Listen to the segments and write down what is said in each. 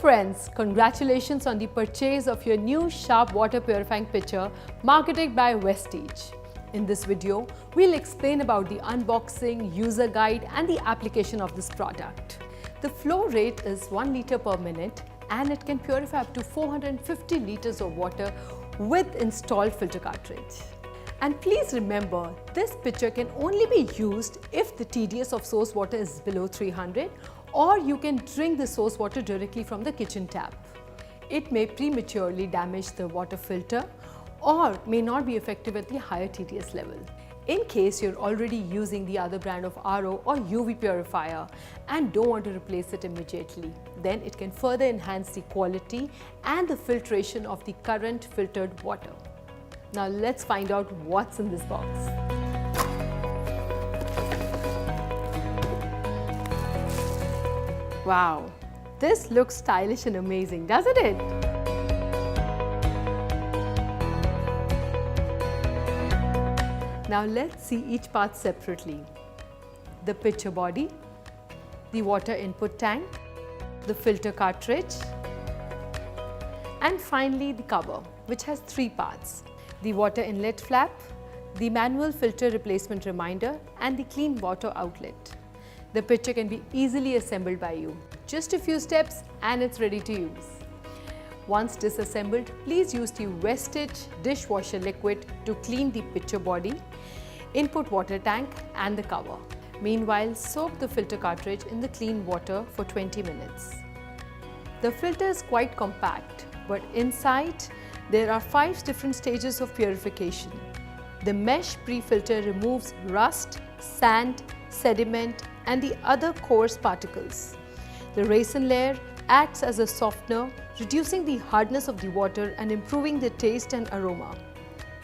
friends, congratulations on the purchase of your new Sharp water purifying pitcher marketed by Vestige. In this video, we'll explain about the unboxing, user guide and the application of this product. The flow rate is 1 liter per minute and it can purify up to 450 liters of water with installed filter cartridge. And please remember, this pitcher can only be used if the TDS of source water is below 300, or you can drink the source water directly from the kitchen tap. It may prematurely damage the water filter or may not be effective at the higher TDS level. In case you're already using the other brand of RO or UV purifier and don't want to replace it immediately, then it can further enhance the quality and the filtration of the current filtered water. Now let's find out what's in this box. Wow, this looks stylish and amazing, doesn't it? Now let's see each part separately. The pitcher body, the water input tank, the filter cartridge, and finally the cover, which has 3 parts. The water inlet flap, the manual filter replacement reminder and the clean water outlet. The pitcher can be easily assembled by you. Just a few steps and it's ready to use. Once disassembled, please use the Vestige dishwasher liquid to clean the pitcher body, input water tank and the cover. Meanwhile, soak the filter cartridge in the clean water for 20 minutes. The filter is quite compact, but inside there are 5 different stages of purification. The mesh pre-filter removes rust, sand, sediment and the other coarse particles. The resin layer acts as a softener, reducing the hardness of the water and improving the taste and aroma.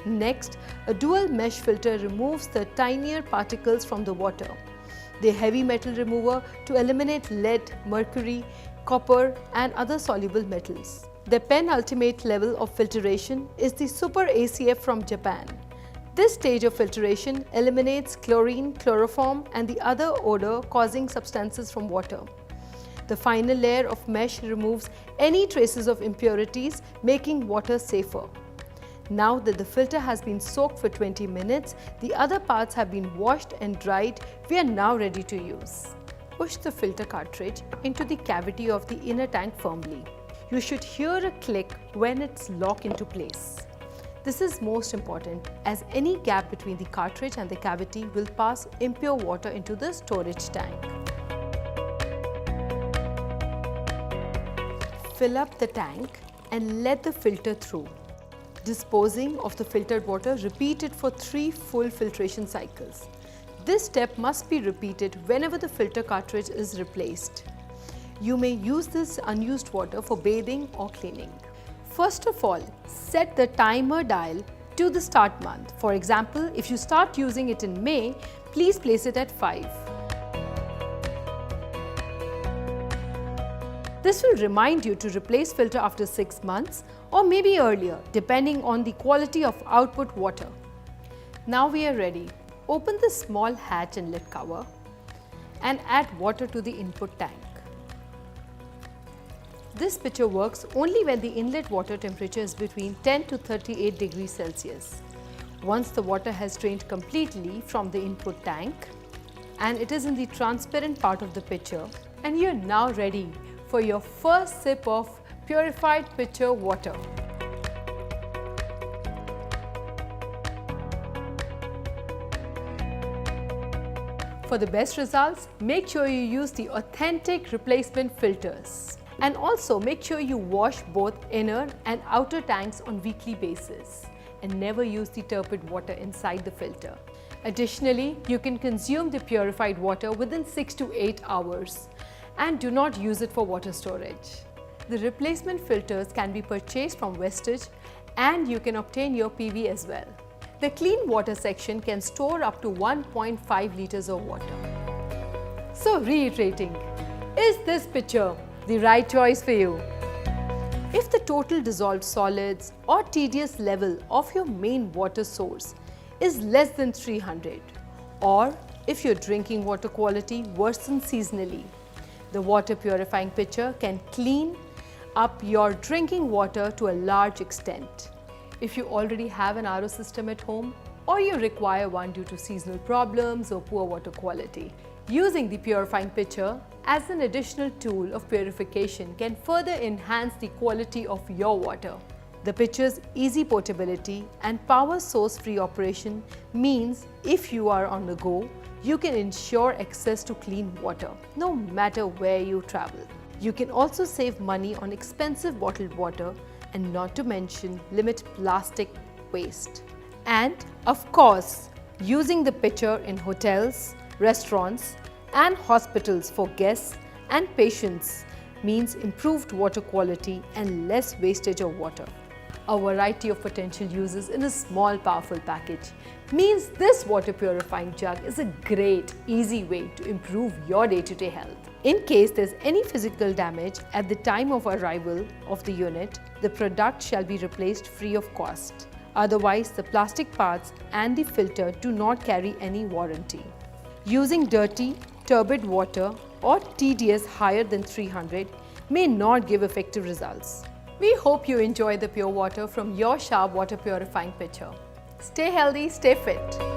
Next, a dual mesh filter removes the tinier particles from the water. The heavy metal remover to eliminate lead, mercury, copper and other soluble metals. The penultimate level of filtration is the Super ACF from Japan. This stage of filtration eliminates chlorine, chloroform and the other odor-causing substances from water. The final layer of mesh removes any traces of impurities, making water safer. Now that the filter has been soaked for 20 minutes, the other parts have been washed and dried, we are now ready to use. Push the filter cartridge into the cavity of the inner tank firmly. You should hear a click when it's locked into place. This is most important as any gap between the cartridge and the cavity will pass impure water into the storage tank. Fill up the tank and let the filter through. Disposing of the filtered water, repeat it for 3 full filtration cycles. This step must be repeated whenever the filter cartridge is replaced. You may use this unused water for bathing or cleaning. First of all, set the timer dial to the start month. For example, if you start using it in May, please place it at 5. This will remind you to replace filter after 6 months or maybe earlier, depending on the quality of output water. Now we are ready. Open the small hatch and lid cover and add water to the input tank. This pitcher works only when the inlet water temperature is between 10 to 38 degrees Celsius. Once the water has drained completely from the input tank and it is in the transparent part of the pitcher, and you're now ready for your first sip of purified pitcher water. For the best results, make sure you use the authentic replacement filters. And also make sure you wash both inner and outer tanks on weekly basis and never use the turbid water inside the filter. Additionally, you can consume the purified water within 6 to 8 hours and do not use it for water storage. The replacement filters can be purchased from Vestige and you can obtain your PV as well. The clean water section can store up to 1.5 liters of water. So reiterating, is this pitcher the right choice for you? If the total dissolved solids or TDS level of your main water source is less than 300, or if your drinking water quality worsens seasonally, the water purifying pitcher can clean up your drinking water to a large extent. If you already have an RO system at home, or you require one due to seasonal problems or poor water quality, using the purifying pitcher as an additional tool of purification can further enhance the quality of your water. The pitcher's easy portability and power source-free operation means if you are on the go, you can ensure access to clean water, no matter where you travel. You can also save money on expensive bottled water and not to mention limit plastic waste. And of course, using the pitcher in hotels, restaurants and hospitals for guests and patients means improved water quality and less wastage of water. A variety of potential uses in a small powerful package means this water purifying jug is a great, easy way to improve your day-to-day health. In case there's any physical damage at the time of arrival of the unit, the product shall be replaced free of cost. Otherwise, the plastic parts and the filter do not carry any warranty. Using dirty, turbid water or TDS higher than 300 may not give effective results. We hope you enjoy the pure water from your Sharp water purifying pitcher. Stay healthy, stay fit.